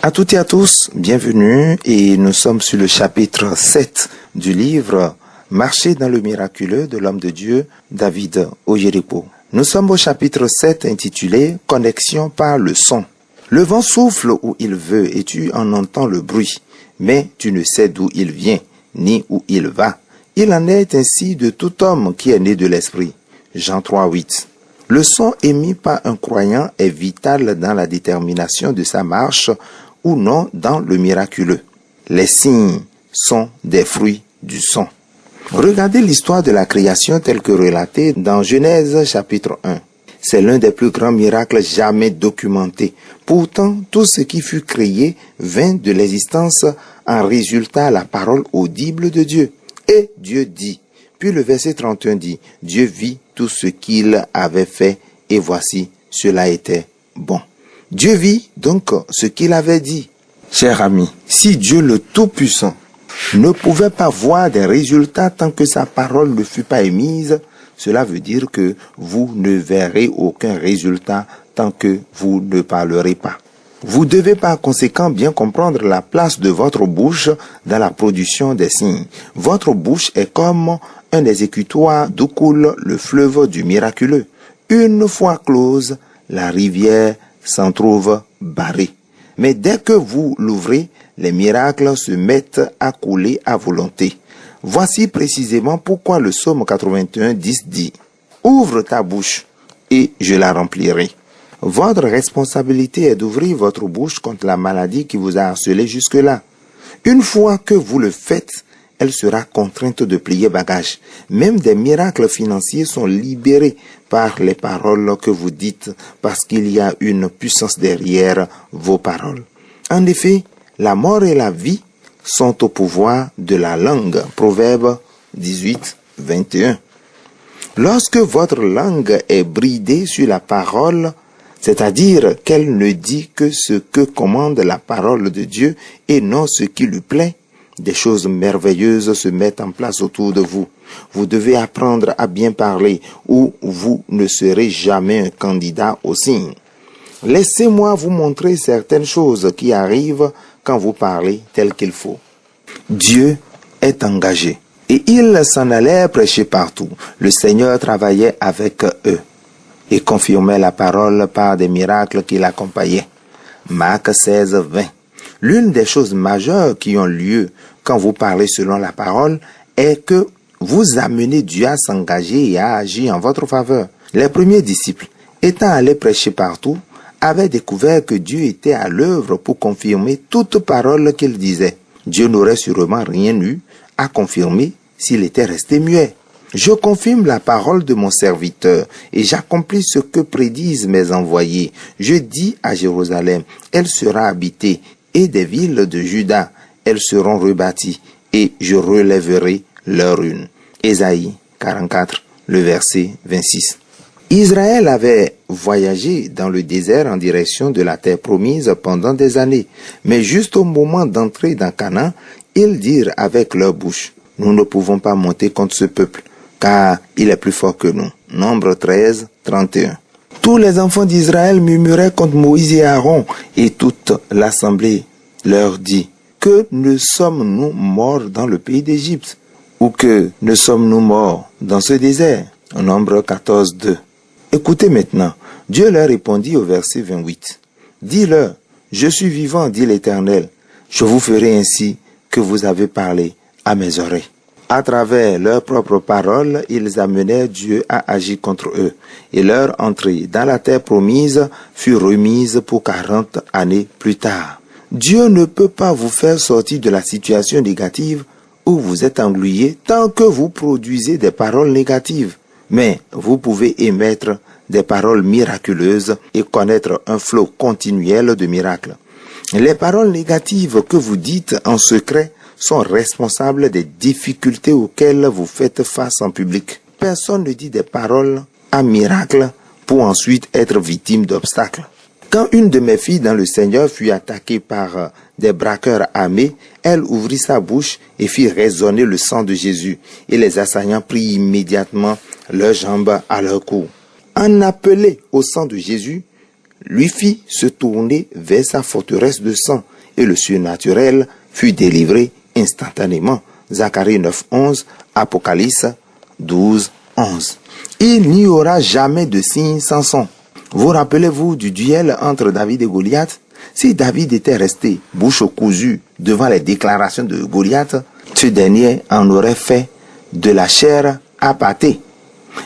À toutes et à tous, bienvenue et nous sommes sur le chapitre 7 du livre Marcher dans le miraculeux de l'homme de Dieu, David Oyedepo. Nous sommes au chapitre 7 intitulé Connexion par le son. Le vent souffle où il veut et tu en entends le bruit, mais tu ne sais d'où il vient, ni où il va. Il en est ainsi de tout homme qui est né de l'esprit. Jean 3:8. Le son émis par un croyant est vital dans la détermination de sa marche ou non dans le miraculeux. Les signes sont des fruits du son. Regardez l'histoire de la création telle que relatée dans Genèse chapitre 1. C'est l'un des plus grands miracles jamais documentés. Pourtant, tout ce qui fut créé vint de l'existence en résultat la parole audible de Dieu. Et Dieu dit. Puis le verset 31 dit, Dieu vit tout ce qu'il avait fait et voici, cela était bon. Dieu vit donc ce qu'il avait dit. Cher ami, si Dieu le Tout-Puissant ne pouvait pas voir des résultats tant que sa parole ne fut pas émise, cela veut dire que vous ne verrez aucun résultat tant que vous ne parlerez pas. Vous devez par conséquent bien comprendre la place de votre bouche dans la production des signes. Votre bouche est comme un exécutoire d'où coule le fleuve du miraculeux. Une fois close, la rivière s'en trouve barrée. Mais dès que vous l'ouvrez, les miracles se mettent à couler à volonté. Voici précisément pourquoi le psaume 81:10 dit « Ouvre ta bouche et je la remplirai ». Votre responsabilité est d'ouvrir votre bouche contre la maladie qui vous a harcelé jusque-là. Une fois que vous le faites, elle sera contrainte de plier bagage. Même des miracles financiers sont libérés par les paroles que vous dites parce qu'il y a une puissance derrière vos paroles. En effet, la mort et la vie sont au pouvoir de la langue. Proverbe 18:21. Lorsque votre langue est bridée sur la parole, c'est-à-dire qu'elle ne dit que ce que commande la parole de Dieu et non ce qui lui plaît, des choses merveilleuses se mettent en place autour de vous. Vous devez apprendre à bien parler ou vous ne serez jamais un candidat au signe. Laissez-moi vous montrer certaines choses qui arrivent quand vous parlez tel qu'il faut. Dieu est engagé et ils s'en allaient prêcher partout. Le Seigneur travaillait avec eux et confirmait la parole par des miracles qui l'accompagnaient. Marc 16:20. L'une des choses majeures qui ont lieu quand vous parlez selon la parole est que vous amenez Dieu à s'engager et à agir en votre faveur. Les premiers disciples, étant allés prêcher partout, avaient découvert que Dieu était à l'œuvre pour confirmer toute parole qu'ils disaient. Dieu n'aurait sûrement rien eu à confirmer s'il était resté muet. Je confirme la parole de mon serviteur et j'accomplis ce que prédisent mes envoyés. Je dis à Jérusalem, elle sera habitée, et des villes de Juda, elles seront rebâties, et je relèverai leur ruine. Ésaïe 44, le verset 26. Israël avait voyagé dans le désert en direction de la terre promise pendant des années, mais juste au moment d'entrer dans Canaan, ils dirent avec leur bouche, « Nous ne pouvons pas monter contre ce peuple, car il est plus fort que nous. » Nombre 13:31. Tous les enfants d'Israël murmuraient contre Moïse et Aaron, et toute l'assemblée leur dit, « Que ne sommes-nous morts dans le pays d'Égypte, ou que ne sommes-nous morts dans ce désert ?» Nombre 14:2. Écoutez maintenant, Dieu leur répondit au verset 28. « Dis-leur, je suis vivant, dit l'Éternel, je vous ferai ainsi que vous avez parlé à mes oreilles. » À travers leurs propres paroles, ils amenèrent Dieu à agir contre eux, et leur entrée dans la terre promise fut remise pour 40 années plus tard. Dieu ne peut pas vous faire sortir de la situation négative où vous êtes englué tant que vous produisez des paroles négatives. Mais vous pouvez émettre des paroles miraculeuses et connaître un flot continuel de miracles. Les paroles négatives que vous dites en secret sont responsables des difficultés auxquelles vous faites face en public. Personne ne dit des paroles à miracle pour ensuite être victime d'obstacles. Quand une de mes filles dans le Seigneur fut attaquée par des braqueurs armés, elle ouvrit sa bouche et fit résonner le sang de Jésus, et les assaillants prirent immédiatement leurs jambes à leur cou. En appelé au sang de Jésus, lui fit se tourner vers sa forteresse de sang, et le surnaturel fut délivré instantanément. Zacharie 9:11, Apocalypse 12:11. Il n'y aura jamais de signe sans son. Vous rappelez-vous du duel entre David et Goliath? Si David était resté bouche cousue devant les déclarations de Goliath, ce dernier en aurait fait de la chair à pâté.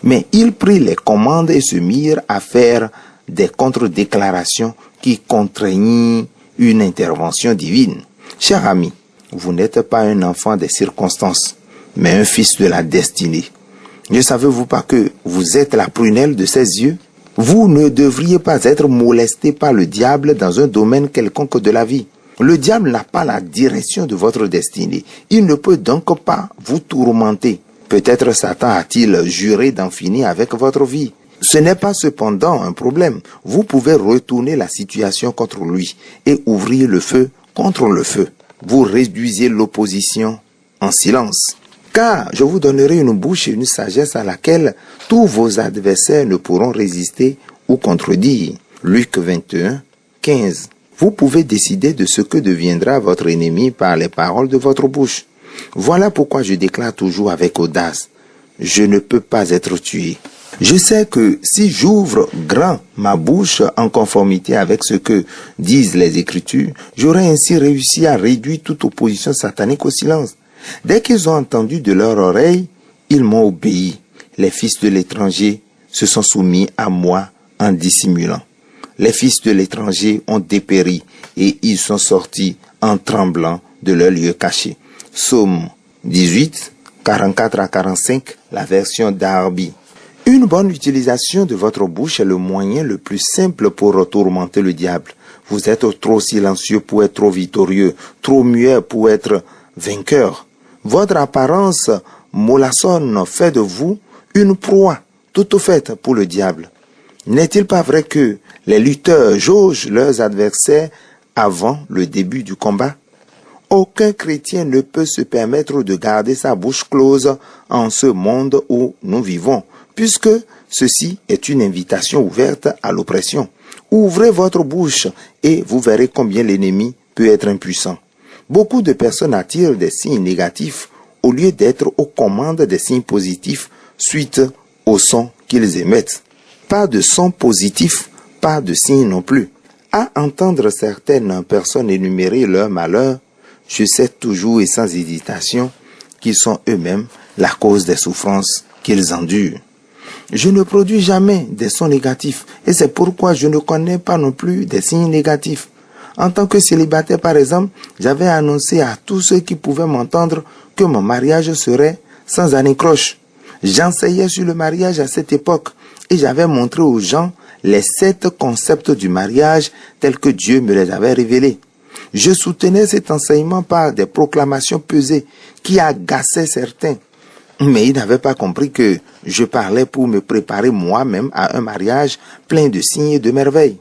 Mais il prit les commandes et se mirent à faire des contre-déclarations qui contraignirent une intervention divine. Cher ami, vous n'êtes pas un enfant des circonstances, mais un fils de la destinée. Ne savez-vous pas que vous êtes la prunelle de ses yeux? Vous ne devriez pas être molesté par le diable dans un domaine quelconque de la vie. Le diable n'a pas la direction de votre destinée. Il ne peut donc pas vous tourmenter. Peut-être Satan a-t-il juré d'en finir avec votre vie. Ce n'est pas cependant un problème. Vous pouvez retourner la situation contre lui et ouvrir le feu contre le feu. Vous réduisez l'opposition en silence. Car je vous donnerai une bouche et une sagesse à laquelle tous vos adversaires ne pourront résister ou contredire. Luc 21:15. Vous pouvez décider de ce que deviendra votre ennemi par les paroles de votre bouche. Voilà pourquoi je déclare toujours avec audace: je ne peux pas être tué. Je sais que si j'ouvre grand ma bouche en conformité avec ce que disent les Écritures, j'aurai ainsi réussi à réduire toute opposition satanique au silence. Dès qu'ils ont entendu de leur oreille, ils m'ont obéi. Les fils de l'étranger se sont soumis à moi en dissimulant. Les fils de l'étranger ont dépéri et ils sont sortis en tremblant de leur lieu caché. Psaume 18, 44 à 45, la version Darby. Une bonne utilisation de votre bouche est le moyen le plus simple pour tourmenter le diable. Vous êtes trop silencieux pour être trop victorieux, trop muet pour être vainqueur. Votre apparence mollassonne fait de vous une proie toute faite pour le diable. N'est-il pas vrai que les lutteurs jaugent leurs adversaires avant le début du combat? Aucun chrétien ne peut se permettre de garder sa bouche close en ce monde où nous vivons, puisque ceci est une invitation ouverte à l'oppression. Ouvrez votre bouche et vous verrez combien l'ennemi peut être impuissant. Beaucoup de personnes attirent des signes négatifs au lieu d'être aux commandes des signes positifs suite au son qu'ils émettent. Pas de son positif, pas de signe non plus. À entendre certaines personnes énumérer leurs malheurs, je sais toujours et sans hésitation qu'ils sont eux-mêmes la cause des souffrances qu'ils endurent. Je ne produis jamais des sons négatifs et c'est pourquoi je ne connais pas non plus des signes négatifs. En tant que célibataire, par exemple, j'avais annoncé à tous ceux qui pouvaient m'entendre que mon mariage serait sans anicroche. J'enseignais sur le mariage à cette époque et j'avais montré aux gens les 7 concepts du mariage tels que Dieu me les avait révélés. Je soutenais cet enseignement par des proclamations pesées qui agaçaient certains. Mais ils n'avaient pas compris que je parlais pour me préparer moi-même à un mariage plein de signes et de merveilles.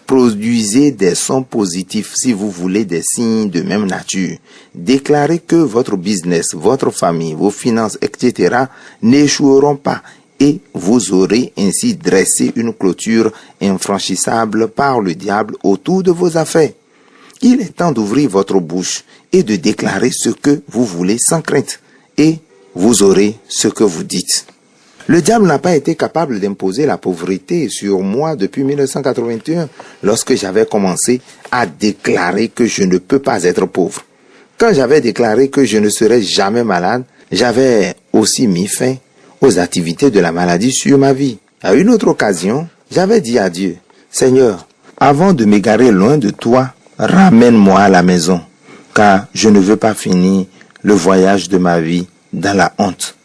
Produisez des sons positifs si vous voulez des signes de même nature. Déclarez que votre business, votre famille, vos finances, etc. n'échoueront pas et vous aurez ainsi dressé une clôture infranchissable par le diable autour de vos affaires. Il est temps d'ouvrir votre bouche et de déclarer ce que vous voulez sans crainte et vous aurez ce que vous dites. Le diable n'a pas été capable d'imposer la pauvreté sur moi depuis 1981 lorsque j'avais commencé à déclarer que je ne peux pas être pauvre. Quand j'avais déclaré que je ne serais jamais malade, j'avais aussi mis fin aux activités de la maladie sur ma vie. À une autre occasion, j'avais dit à Dieu: Seigneur, avant de m'égarer loin de toi, ramène-moi à la maison, car je ne veux pas finir le voyage de ma vie dans la honte.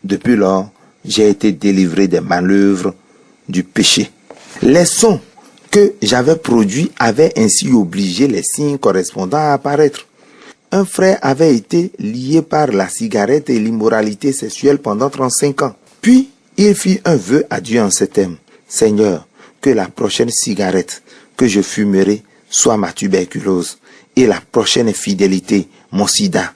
Depuis lors, j'ai été délivré des manœuvres du péché. Les sons que j'avais produits avaient ainsi obligé les signes correspondants à apparaître. Un frère avait été lié par la cigarette et l'immoralité sexuelle pendant 35 ans. Puis, il fit un vœu à Dieu en ces termes: Seigneur, que la prochaine cigarette que je fumerai soit ma tuberculose et la prochaine infidélité, mon sida.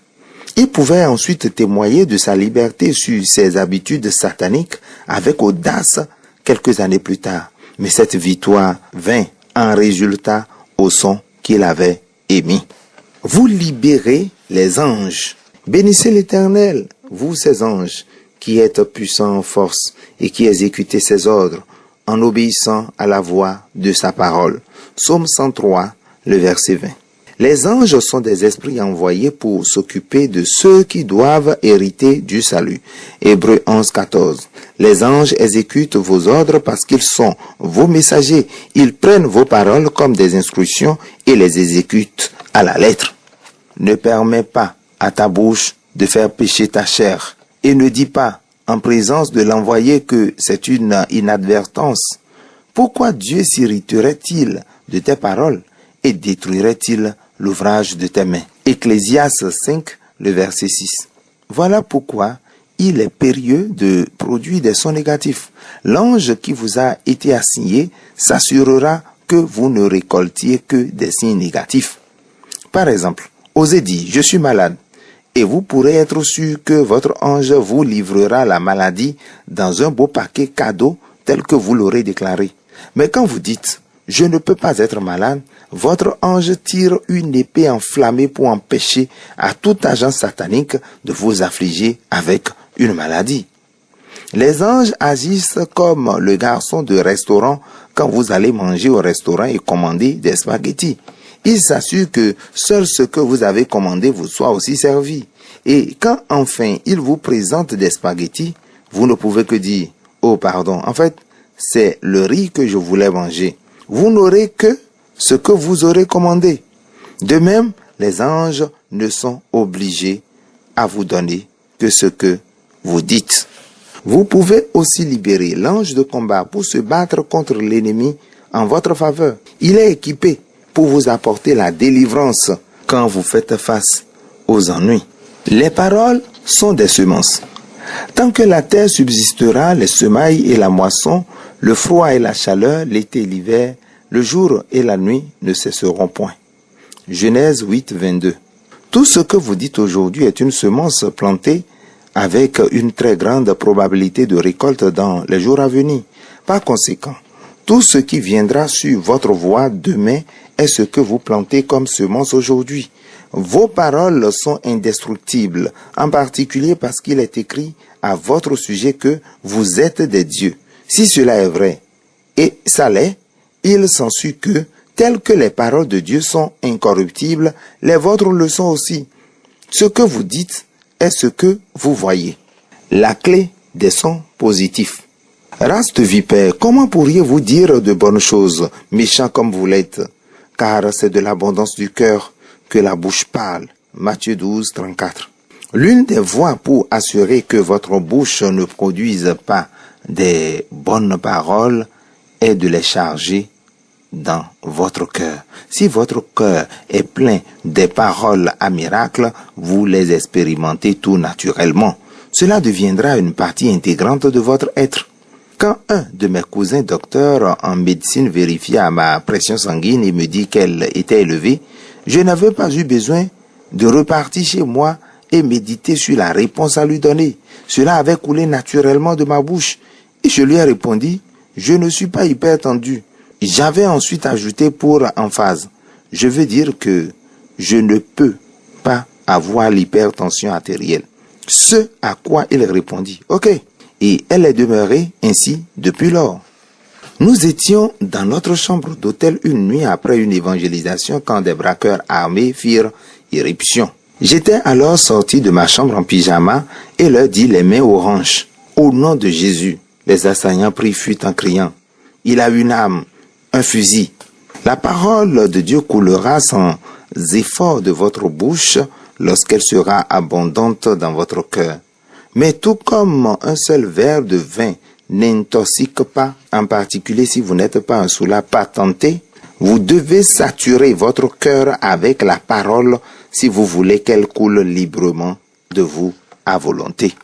Il pouvait ensuite témoigner de sa liberté sur ses habitudes sataniques avec audace quelques années plus tard. Mais cette victoire vint en résultat au son qu'il avait émis. Vous libérez les anges. Bénissez l'Éternel, vous ces anges, qui êtes puissants en force et qui exécutez ses ordres en obéissant à la voix de sa parole. Psaume 103, le verset 20. Les anges sont des esprits envoyés pour s'occuper de ceux qui doivent hériter du salut. Hébreux 11, 14. Les anges exécutent vos ordres parce qu'ils sont vos messagers. Ils prennent vos paroles comme des instructions et les exécutent à la lettre. Ne permets pas à ta bouche de faire pécher ta chair et ne dis pas en présence de l'envoyé que c'est une inadvertance. Pourquoi Dieu s'irriterait-il de tes paroles et détruirait-il l'ouvrage de tes mains? Ecclésiaste 5, le verset 6. Voilà pourquoi il est périlleux de produire des sons négatifs. L'ange qui vous a été assigné s'assurera que vous ne récoltiez que des signes négatifs. Par exemple, osez dire « Je suis malade » et vous pourrez être sûr que votre ange vous livrera la maladie dans un beau paquet cadeau tel que vous l'aurez déclaré. Mais quand vous dites « Je ne peux pas être malade », votre ange tire une épée enflammée pour empêcher à tout agent satanique de vous affliger avec une maladie. Les anges agissent comme le garçon de restaurant quand vous allez manger au restaurant et commander des spaghettis. Ils s'assurent que seul ce que vous avez commandé vous soit aussi servi. Et quand enfin ils vous présentent des spaghettis, vous ne pouvez que dire « Oh pardon, en fait, c'est le riz que je voulais manger. » Vous n'aurez que ce que vous aurez commandé. De même, les anges ne sont obligés à vous donner que ce que vous dites. Vous pouvez aussi libérer l'ange de combat pour se battre contre l'ennemi en votre faveur. Il est équipé pour vous apporter la délivrance quand vous faites face aux ennuis. Les paroles sont des semences. Tant que la terre subsistera, les semailles et la moisson, le froid et la chaleur, l'été et l'hiver, le jour et la nuit ne cesseront point. Genèse 8, 22. Tout ce que vous dites aujourd'hui est une semence plantée avec une très grande probabilité de récolte dans les jours à venir. Par conséquent, tout ce qui viendra sur votre voie demain est ce que vous plantez comme semence aujourd'hui. Vos paroles sont indestructibles, en particulier parce qu'il est écrit à votre sujet que vous êtes des dieux. Si cela est vrai, et ça l'est, il s'ensuit que, telles que les paroles de Dieu sont incorruptibles, les vôtres le sont aussi. Ce que vous dites est ce que vous voyez. La clé des sons positifs. Race de vipères, comment pourriez-vous dire de bonnes choses, méchants comme vous l'êtes? Car c'est de l'abondance du cœur que la bouche parle. Matthieu 12, 34. L'une des voies pour assurer que votre bouche ne produise pas des bonnes paroles est de les charger dans votre cœur. Si votre cœur est plein des paroles à miracle, vous les expérimentez tout naturellement. Cela deviendra une partie intégrante de votre être. Quand un de mes cousins docteurs en médecine vérifia ma pression sanguine et me dit qu'elle était élevée, je n'avais pas eu besoin de repartir chez moi et méditer sur la réponse à lui donner. Cela avait coulé naturellement de ma bouche et je lui ai répondu, je ne suis pas hypertendu. J'avais ensuite ajouté pour emphase, je veux dire que je ne peux pas avoir l'hypertension artérielle. Ce à quoi il répondit, ok. Et elle est demeurée ainsi depuis lors. Nous étions dans notre chambre d'hôtel une nuit après une évangélisation quand des braqueurs armés firent irruption. J'étais alors sorti de ma chambre en pyjama et leur dis les mains aux hanches. Au nom de Jésus, les assaillants prirent fuite en criant. Il a une âme, un fusil. La parole de Dieu coulera sans effort de votre bouche lorsqu'elle sera abondante dans votre cœur. Mais tout comme un seul verre de vin n'intoxique pas, en particulier si vous n'êtes pas un soulard patenté, vous devez saturer votre cœur avec la parole si vous voulez qu'elle coule librement de vous à volonté.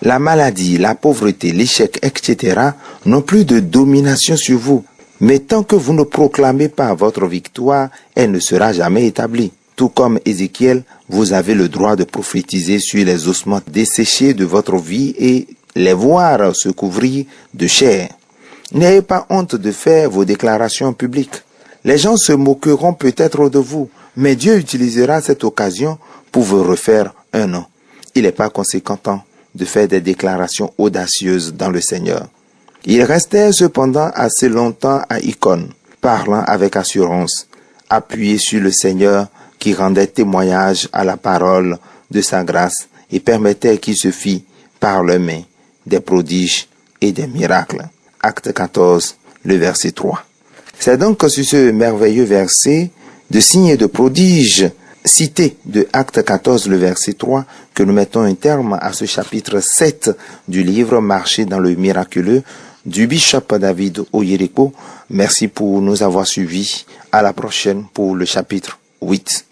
La maladie, la pauvreté, l'échec, etc. n'ont plus de domination sur vous. Mais tant que vous ne proclamez pas votre victoire, elle ne sera jamais établie. Tout comme Ézéchiel, vous avez le droit de prophétiser sur les ossements desséchés de votre vie et les voir se couvrir de chair. N'ayez pas honte de faire vos déclarations publiques. Les gens se moqueront peut-être de vous, mais Dieu utilisera cette occasion pour vous refaire un nom. Il n'est pas conséquent de faire des déclarations audacieuses dans le Seigneur. Il restait cependant assez longtemps à Icône, parlant avec assurance, appuyé sur le Seigneur qui rendait témoignage à la parole de sa grâce et permettait qu'il se fît par leurs mains des prodiges et des miracles. Acte 14, le verset 3. C'est donc sur ce merveilleux verset de signes et de prodiges cité de Acte 14, le verset 3, que nous mettons un terme à ce chapitre 7 du livre Marcher dans le miraculeux du bishop David Oyeriko. Merci pour nous avoir suivis. À la prochaine pour le chapitre 8.